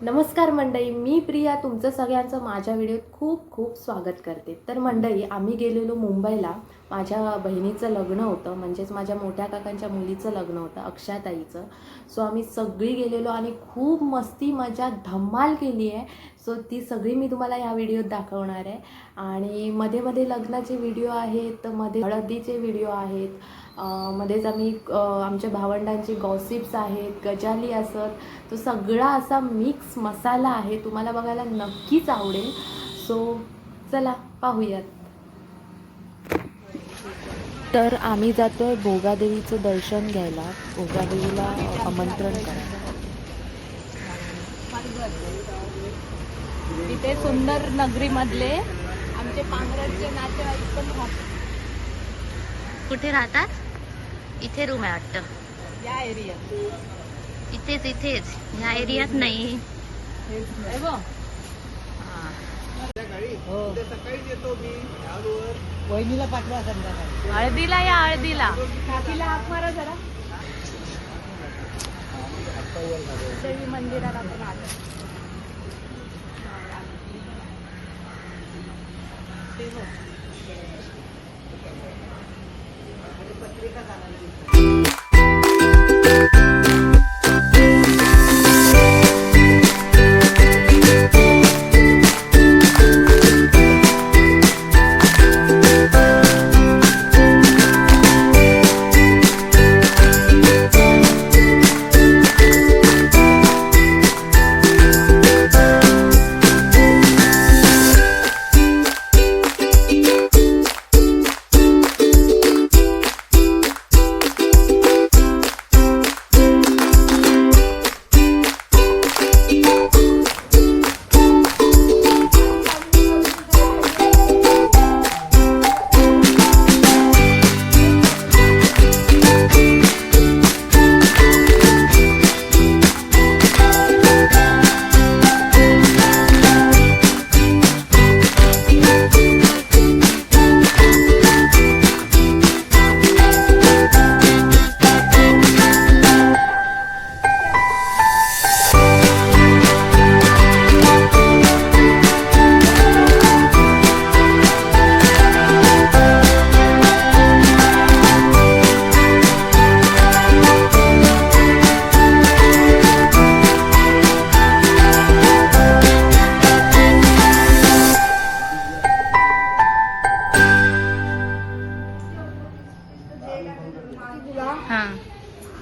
नमस्कार मंडळी, मी प्रिया तुमचं सगळ्यांचं माझ्या व्हिडिओत खूप खूप स्वागत करते। तर मंडळी, आम्ही गेलेलो मुंबईला। माझ्या बहिणीचं लग्न होतं, म्हणजेच माझ्या मोठ्या काकांच्या मुलीचं लग्न होतं, अक्षाताईचं। सो आम्ही सगळी गेलेलो आणि खूप मस्ती मजा धमाल केली आहे। सो ती सगळी मी तुम्हाला या व्हिडिओत दाखवणार आहे। आणि मध्ये मध्ये लग्नाचे व्हिडिओ आहेत, मध्ये हळदीचे व्हिडिओ आहेत, मध्येच आम्ही आमच्या भावंडांची गॉसिप्स आहेत, गजाली असत, तो सगळा असा मिक्स मसाला आहे, तुम्हाला बघायला नक्कीच आवडेल। सो चला पाहूयात। तर आम्ही जातोय भोगादेवीचं दर्शन घ्यायला, भोगादेवीला आमंत्रण करायला। इथे सुंदर नगरी मधले आमचे पांगरचे नातेवाईक पण राहतात। कुठे राहतात? इथे रूम आहे वाटतं, या एरियात। इथेच या एरियात नाही। वहिनीला पाठवा संध्याकाळी हळदीला, या हळदीला काकीला हाक मारा जरा। देवी मंदिरात आपण आलो।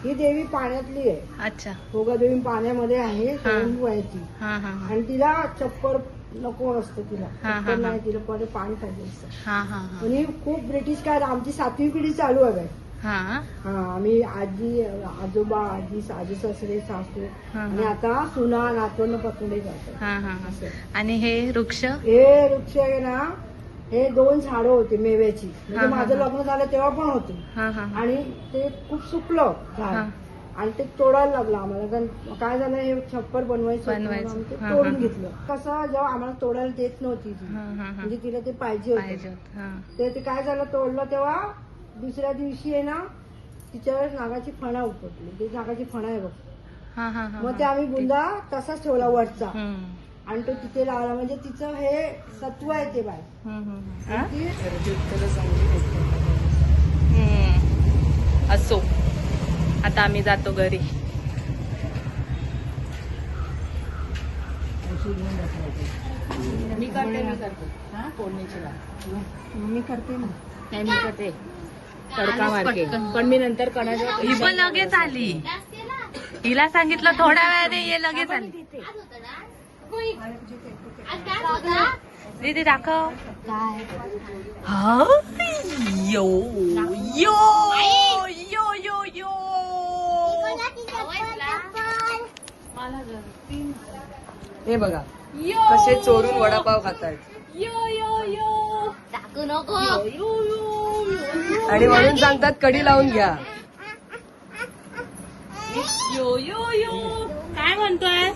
ही देवी पाण्यातली आहे। अच्छा, भोगादेवी पाण्यामध्ये आहे, स्वयंभू आहे ती। आणि तिला चप्पल नको असतं, तिला चप्पल नाही, तिला पहिले पाणी पाहिजे असतं। आणि खूप ब्रिटिश काळ, आमची 7वी पिढी चालू आहे। आम्ही आजी आजोबा आजी सासरे सासू आणि आता सुना नातवंड पतंडे जातो। आणि हे वृक्ष आहे ना, हे 2 झाडं होती मेव्याची, म्हणजे माझं लग्न झालं तेव्हा पण होती। आणि ते खूप सुकलं झाड आणि ते तोडायला लागलं आम्हाला, कारण काय झालं, हे छप्पर बनवायचं ते तोडून घेतलं। कसं, जेव्हा आम्हाला तोडायला देत नव्हती ती, म्हणजे तिला ते पाहिजे होतं, ते काय झालं, तोडलं तेव्हा दुसऱ्या दिवशी आहे ना, तिच्यावर नागाची फणा उपटली। ते नागाची फणा आहे बघ, मग ते आम्ही बुंदा तसाच ठेवला वरचा आणि तो तिथे लावला, म्हणजे तिचं हे सत्व आहे ते बाय। असो, आता आम्ही जातो घरी। मी करते फोडणीची मी करते ना, नाही मी करते तडका मारते, पण मी नंतर कणाच्या ही पण लगेच आली, हिला सांगितलं थोड्या वेळाने ये, लगेच आली। दीदी दाखव। हा, यो यो यो यो यो, हे बघा कसे चोरून वडापाव खातात। यो यो यो, टाकू नको। आणि म्हणून सांगतात कढी लावून घ्या। यो यो यो, काय म्हणतोय?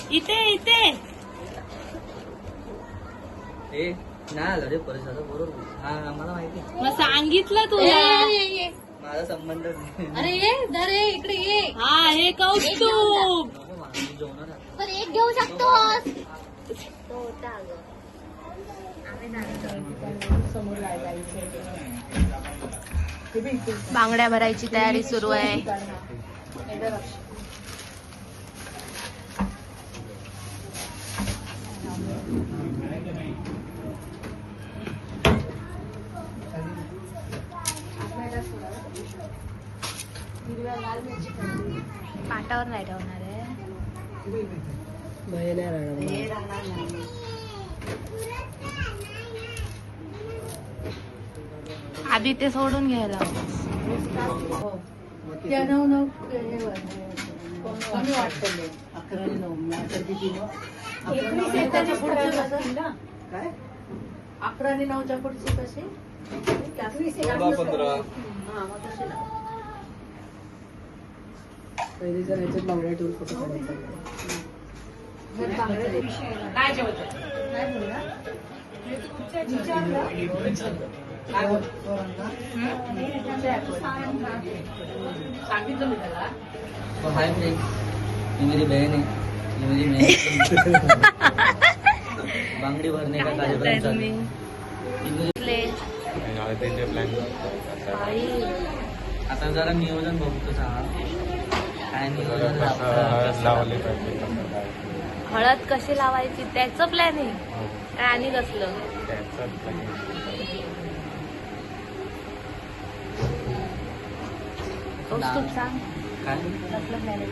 इथे इथे नाही आलं रे परिसर बरोबर. हा मला माहिती, मग सांगितलं तुला. माझा संबंध नाही. अरे ये दरे इकडे ये. हा हे कौस्तुभ. जेवणार आहे. पण एक घेऊ शकतोस. बांगड्या भरायची तयारी सुरू आहे. पाटावर नाही ठेवणार आहे. आधी ते सोडून घ्यायला काय 11 आणि 9च्या पुढची कशी? 15. पहिले जर ह्याच्यात बांगड्या ठेवून फोटो काढायचा. काय जेवतो? सांगितलं मी त्याला. तो हाय फ्रेंड, ये मेरी बहन है, ये मेरी बहन. बांगडी भरने का कार्यक्रम चालू है. आता जरा नियोजन बघू कसं हा. काय नियोजन लावले पाहिजे हळद कशी लावायची त्याचं प्लॅनिंग आणि कसलं कौस्तुभ सांग काय कसलं प्लॅनिंग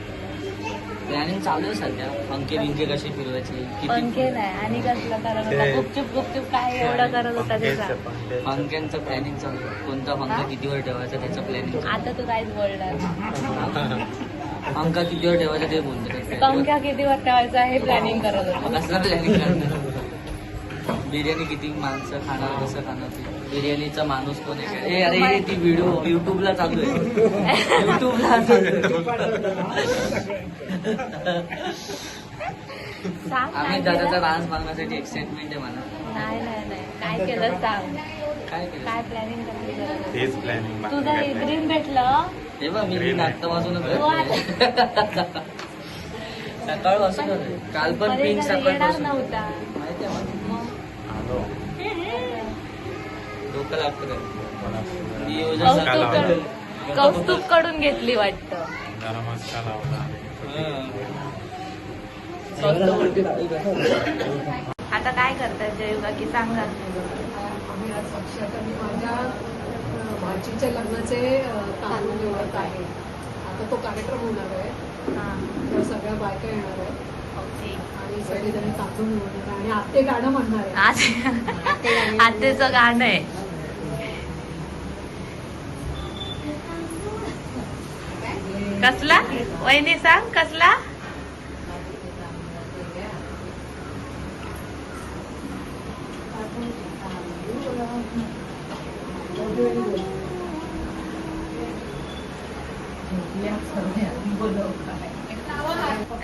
प्लॅनिंग चालू आहे सध्या. पंखे बिंके कसे फिरवायचे, पंखे नाही आणि कसलं करत होता गुपचूप गुपचूप काय एवढं करत होता त्याचा पंख्यांचं प्लॅनिंग चालू आहे. कोणता पंखा कितीवर ठेवायचा त्याचं प्लॅनिंग. आता तू काहीच बोलणार पंखा कितीवर ठेवायचा ते बोलतो. पंख्या किती वर ठेवायचा हे प्लॅनिंग करत होता. कसं प्लॅनिंग करणार. बिर्याणी किती माणसं खाणार, कसं खाणार ते. बिर्याणीचा माणूस कोण आहे. ए अरे हे ती व्हिडिओ युट्यूबला चालू आहे. युट्यूबला चालू आहे. सांग आम्ही काय दादाचा केलं? डान्स बघण्यासाठी एक्साइटमेंट आहे मला. नाही काय केलं सांग काय केलं काय प्लॅनिंग कसली करत होता? तेच प्लॅनिंग तुझं ड्रीम भेटलं तेव्हा मी नागतापासूनच सकाळपासून काल पण मध्ये पिंक कधी येणार सकाळपासून नव्हता माहिती आहे मला. मग आलो डोकं लागतं काय नियोजन कौस्तुभ कडून घेतली वाटतं. जरा मस्का लावला आता काय करतात जयुगा की सांगा. आम्ही आज साक्षात आणि माझ्या भाचीच्या लग्नाचे तांदूळ निवडत आहे. आता तो कार्यक्रम होणार आहे, तर सगळ्या बायका येणार आहे आणि सगळेजण तांदूळ निवडणार आहे आणि आत्ते गाणं म्हणणार आहे. आतेचं गाणं आहे. कसला वहिनी सांग कसला.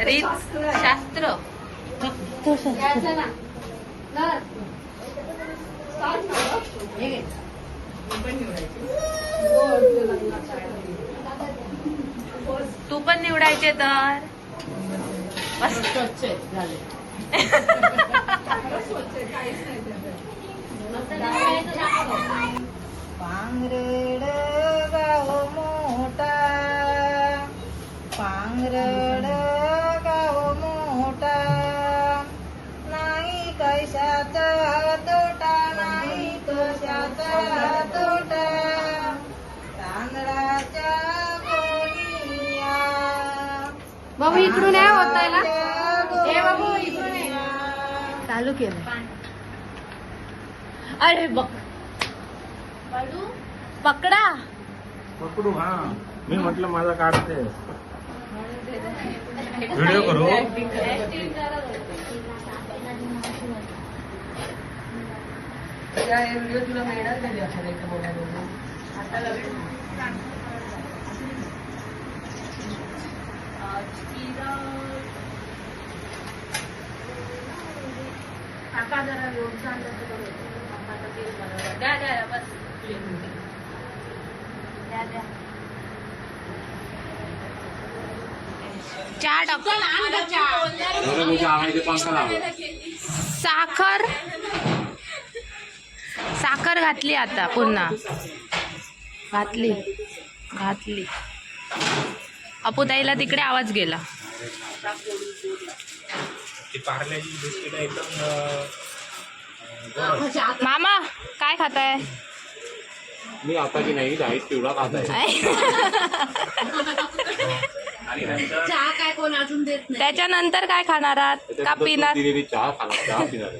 रीत शास्त्र तू पण निवडायचे तर पांगरड गाव मोठा, पांगरड गाव मोठा, नाही कशाचा तोटा, नाही कशाचा तोटा, तांदळाच्या गोणीया. बाबू इकडून आहे होता ना. ए बाबू इकडून आहे. चालू केलं. अरे बघ पकडा. पकडू. हा मी म्हटलं माझा काढते व्हिडिओ करू. तुला मिळणार नाही असं नाही बोलायला. काका जरा लोणचं द्या द्या बस द्या द्या. चहा टाक. साखर घातली आता पुन्हा घातली. अपू ताईला तिकडे आवाज गेला. मामा काय खाताय? मी आता की नाही डाईट पिवळा खात आहे. त्याच्यानंतर काय खाणार आहात का पिणार? चहा पिणार.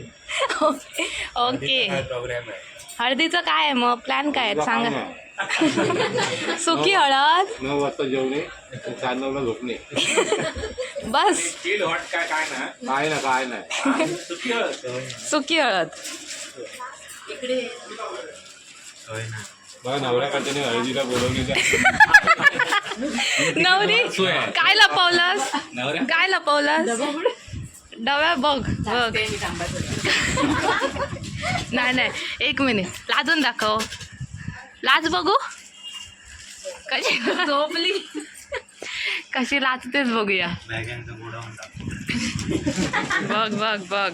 ओके. हळदीचं काय आहे मग प्लॅन काय आहे सांगा. सुकी हळद 9 वाजता जेवणे 4-9ला झोपणे बस. काय नाही सुकी हळद. बघा नवऱ्याकडच्याने हळदीला बोलवली. नवरी काय लपवलंस? काय लपवलंस? डव्या बघ. नाही 1 मिनिट लाजून दाखव. लाज बघू कशी झोपली. कशी लाजतेच बघूया. बघ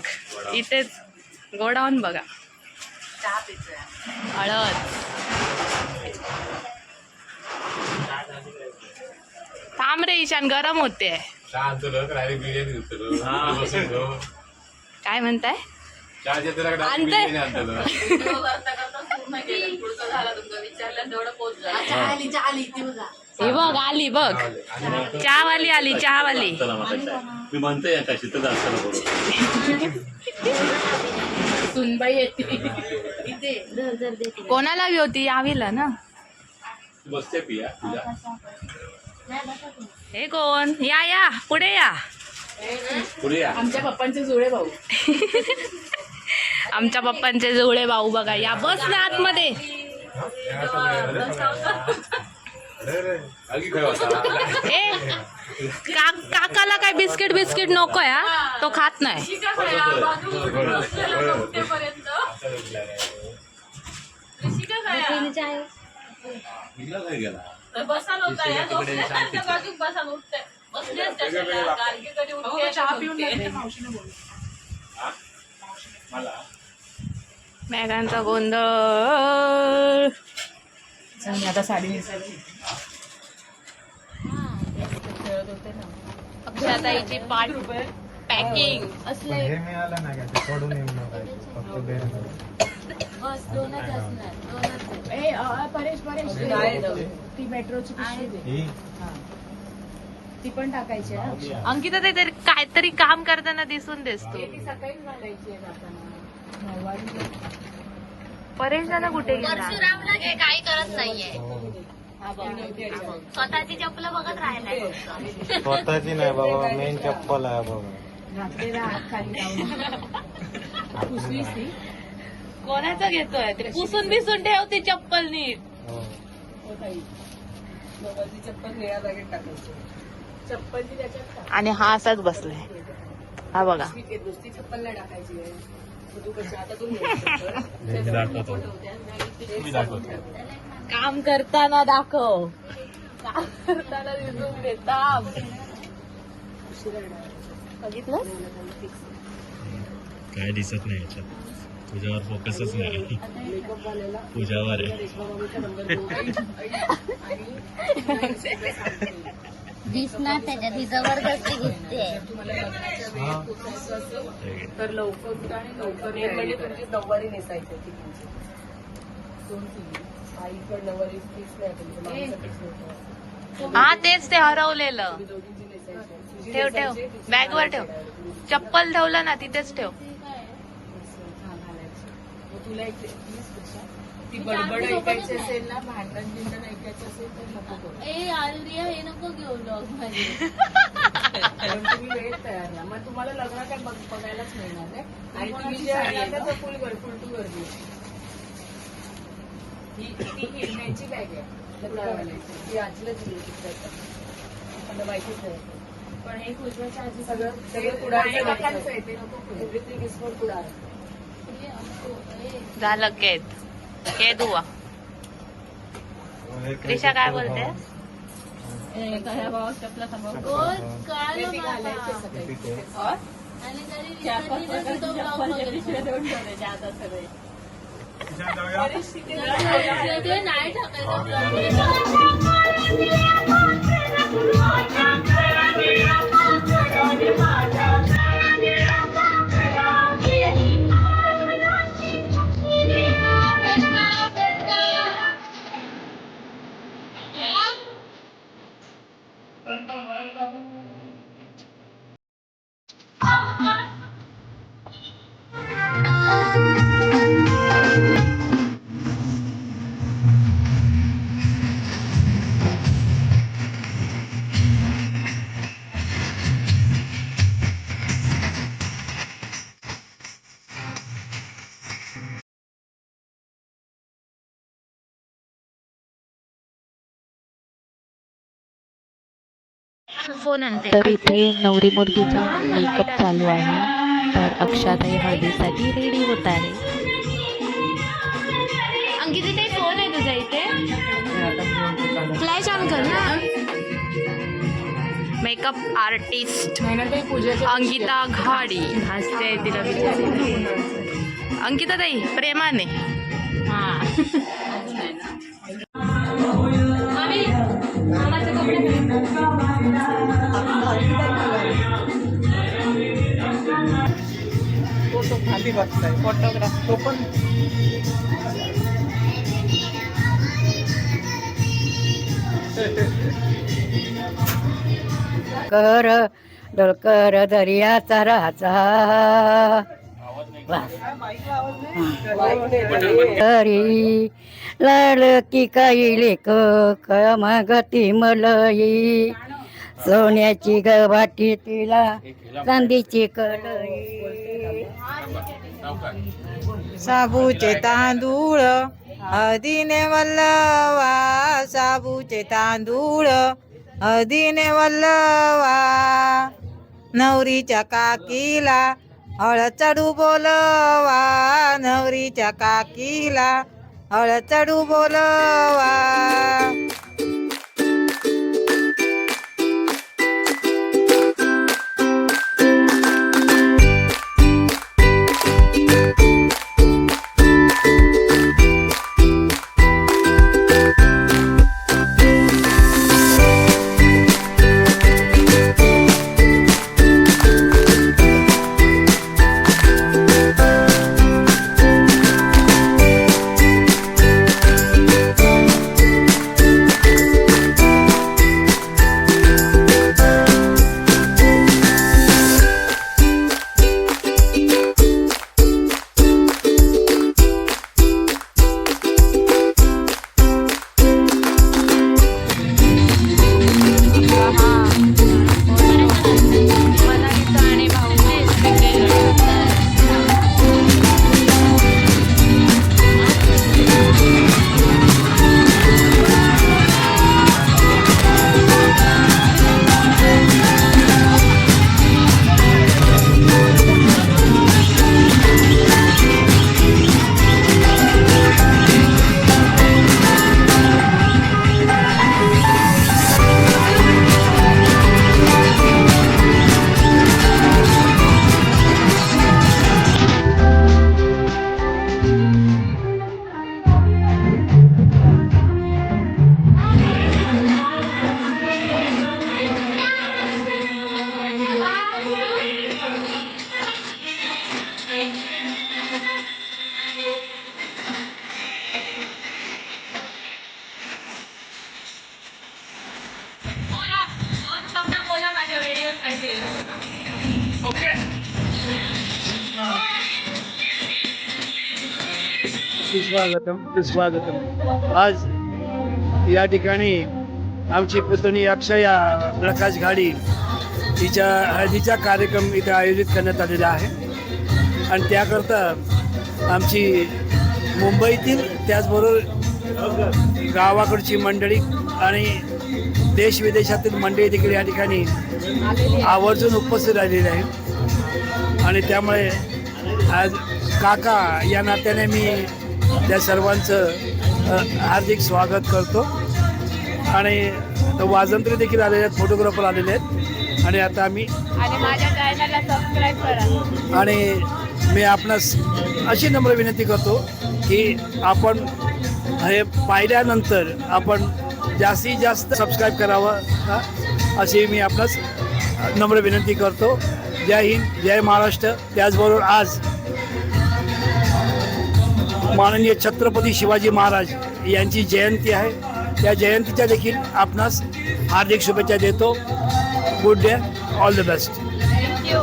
इथेच गोडाऊन बघा. हळद थांब रे ईशान गरम होते. काय म्हणताय? हे बघ आली बघ चहावाली आली. चहावाली मी म्हणते कशी तर सुनबाई येते. कोणाला हवी होती? यावीला ना. बसते पिया हे कोण? या पुढे या. आमच्या पप्पांचे जुळे भाऊ. आमच्या पप्पांचे जुळे भाऊ बघा. या बस ना आतमध्ये. ए काकाला काय बिस्किट नको या. तो खात नाही. मेघांचा गोंधळ. आता साडी नेसायची. अक्षताईची पाठ पॅकिंग असले. हे मिळालं ना का पडून येऊ नका फक्त बस दोनच असणार. परेश ती मेट्रोची पिशवी दे. ती पण टाकायची आहे. अंकिता ते काहीतरी काम करताना दिसून दिसतो. ती सकाळीच घालायची आहे जाताना. परेश दादा कुठे गेला? काही करत नाहीये. स्वतःची चप्पल बघत राहिलाय. स्वतःची नाही बाबा मेन चप्पल आहे बाबा. घातलेला हात खाली लावून. पुसलीस ती? कोणाचं घेतोय ते? पुसून बिसून ठेवते चप्पल नीट. हो ताई. बाबाची चप्पल निळ्या बॅगेत टाकायची. चप्पलची त्याच्यात आणि हा असाच बसलाय. हा बघा. दुसरी चप्पल नाही टाकायची आहे. तू कशी आता तू काम करताना दाखव. काम करताना दिसून देता. बघितलं काय दिसत नाही याच्यात. तुझ्यावर फोकसच नाही. तुझ्यावर आहे. दिसणार त्याच्यात ही जबरदस्ती घुसते. तर लवकर आणि लवकर म्हणजे तुमची नऊवारी नेसायची होती. आईकडे नऊवारी फिक्स नाही तुमचं. हा तेच ते हरवलेलं. ठेव बॅगवर ठेव. चप्पल ठेवलं ना तिथेच ठेव. तुला एक ती बडबड ऐकायची असेल ना, भांडण बिंडण ऐकायचं असेल तर नको करू. हे नको घेऊ ब्लॉग मध्ये. कारण तुम्ही वेळ तयार ना. मग तुम्हाला लग्न काय बघायलाच मिळणार नाही. आणि तुम्ही जे आणणार तर फुल टू गर्दी. ती हिरण्याची बॅग आहे. ती आजीला दिली मला माहितीच नाही. पण हे खुशबाच्या आजी सगळं कुडाळचं आहे. ते नको. Everything is for Kudal. झालं केद हुआ. क्रिशा काय बोलते? फोन आणते. तर इथे नवरी मुलगीचा मेकअप चालू आहे. तर अक्षताई हळदीसाठी रेडी होत आहे. अंकिता ते फोन आहे तुझा इथे, फ्लॅश ऑन कर ना. मेकअप आर्टिस्ट अंकिता घाडी हसते तिला बिचारी. अंकिता ताई प्रेमाने फोटोग्राफ तो पण कर डोलकर दर्याचा राजा तरी लाडकी काही लेख मगती मलई सोन्याची गवाटी तिला चांदीची कलई साबूचे तांदूळ हळदीने वल्लवा साबूचे तांदूळ हळदीने वल्लवा नवरीच्या काकीला हळद चढू बोलवा नवरीच्या काकीला हळद चढू बोलवा स्वागतम. आज या ठिकाणी आमची पुतणी अक्षया प्रकाश घाडी तिच्या हळदीचा कार्यक्रम इथे आयोजित करण्यात आलेला आहे आणि त्याकरता आमची मुंबईतील त्याचबरोबर गावाकडची मंडळी आणि देश विदेशातील मंडळी देखील या ठिकाणी आवर्जून उपस्थित राहिलेले आहे आणि त्यामुळे आज काका या नात्याने मी त्या सर्वांचं हार्दिक स्वागत करतो आणि तर वाजंत्री देखील आलेले आहेत, फोटोग्राफर आलेले आहेत. आणि आता आम्ही आणि माझ्या चॅनलला सबस्क्राईब करा. आणि मी आपणास अशी नम्र विनंती करतो की आपण हे पाहिल्यानंतर आपण जास्तीत जास्त सबस्क्राईब करावं अशी मी आपणास नम्र विनंती करतो. जय हिंद, जय महाराष्ट्र. त्याचबरोबर आज माननीय छत्रपती शिवाजी महाराज यांची जयंती आहे. त्या जयंतीच्या देखील आपणास हार्दिक शुभेच्छा देतो. Good day, all the best. Thank you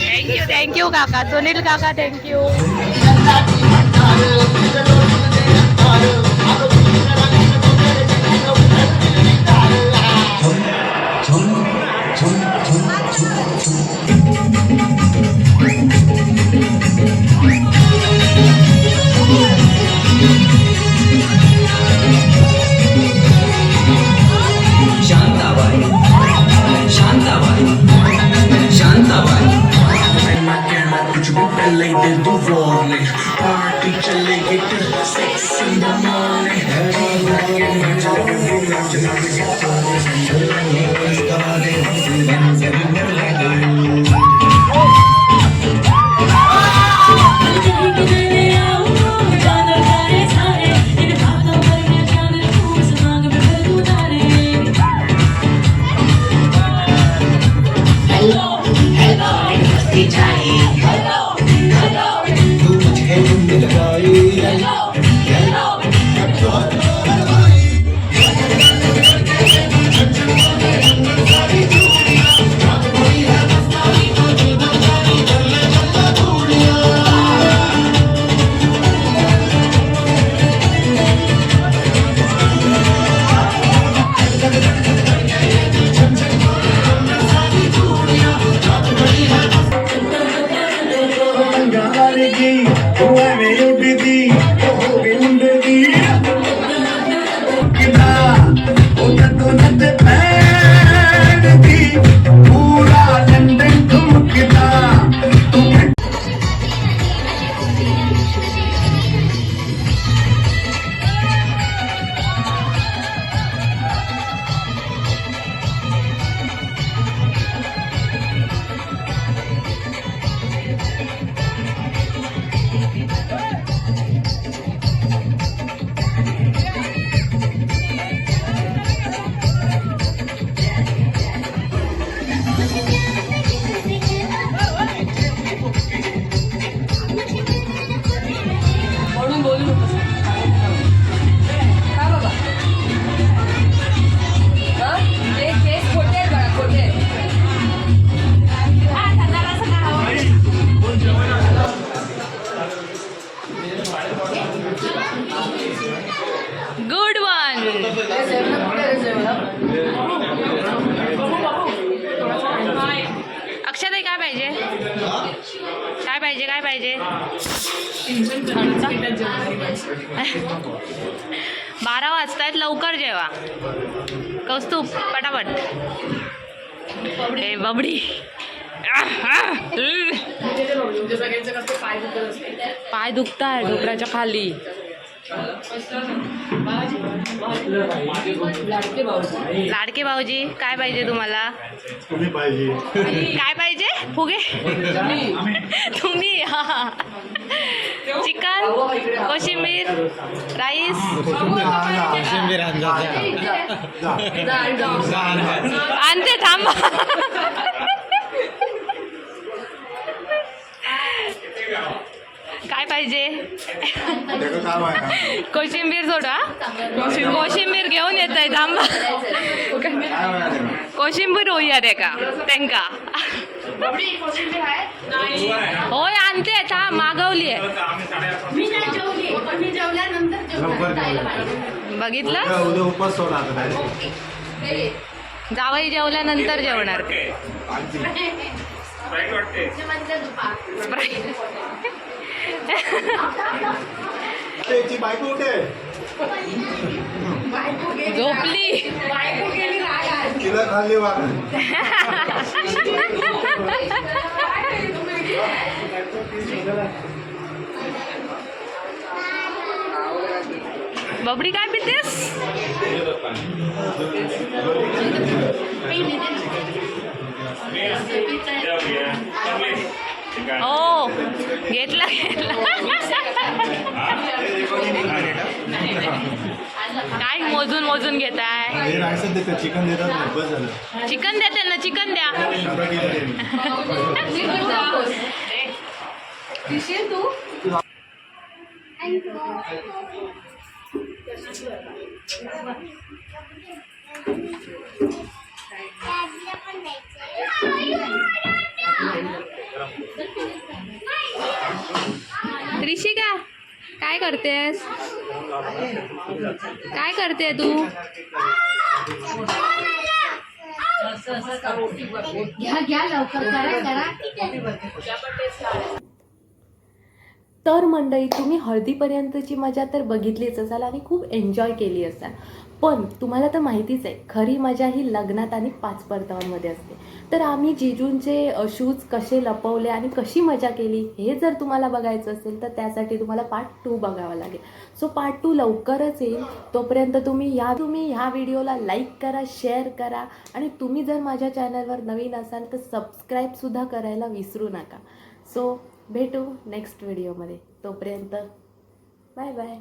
thank you thank you काका, सुनील काका, थँक्यू. Good one. अक्षताई काय पाहिजे, काय पाहिजे, काय पाहिजे? 12 वाजतायत, लवकर जेवा. कौस्तुभ पटापट. ए बबडी, पाय दुखताय डोकराच्या खाली. लाडके भाऊजी काय पाहिजे तुम्हाला? काय पाहिजे? फुगे तुम्ही. हा, चिकन, कोशिंबीर, राईस, आणते थांबा. काय पाहिजे? कोशिंबीर सोडा. कोशिंबीर घेऊन येत आहे, थांबा. कोशिंबीर होऊया रे का त्यांका? होय आणते, थांब, मागवली आहे. बघितलं, जावई जेवल्यानंतर जेवणार. झोपली. बबडी काय पितेस? ओ घेतला काय मोजून मोजून घेताय? चिकन देतात बस झालं. चिकन द्या त्यांना, चिकन द्या. ऋषिका काय करतेस? काय करते तू? घ्या लवकर करा. तर मंडळी, तुम्ही हळदीपर्यंतची मजा तर बघितलीच असाल आणि खूप एन्जॉय केली असाल. पण तुम्हाला तर माहितीच आहे, खरी मजा ही लग्नात आणि 5 परतावांमध्ये असते. तर आम्ही जिजूंचे शूज कसे लपवले आणि कशी मजा केली हे जर तुम्हाला बघायचं असेल तर त्यासाठी तुम्हाला पार्ट 2 बघावा लागेल. सो पार्ट 2 लवकरच येईल. तोपर्यंत तुम्ही ह्या व्हिडिओला लाईक करा, शेअर करा आणि तुम्ही जर माझ्या चॅनलवर नवीन असाल तर सबस्क्राईबसुद्धा करायला विसरू नका. सो भेटू नेक्स्ट व्हिडिओमध्ये. तोपर्यंत बाय बाय.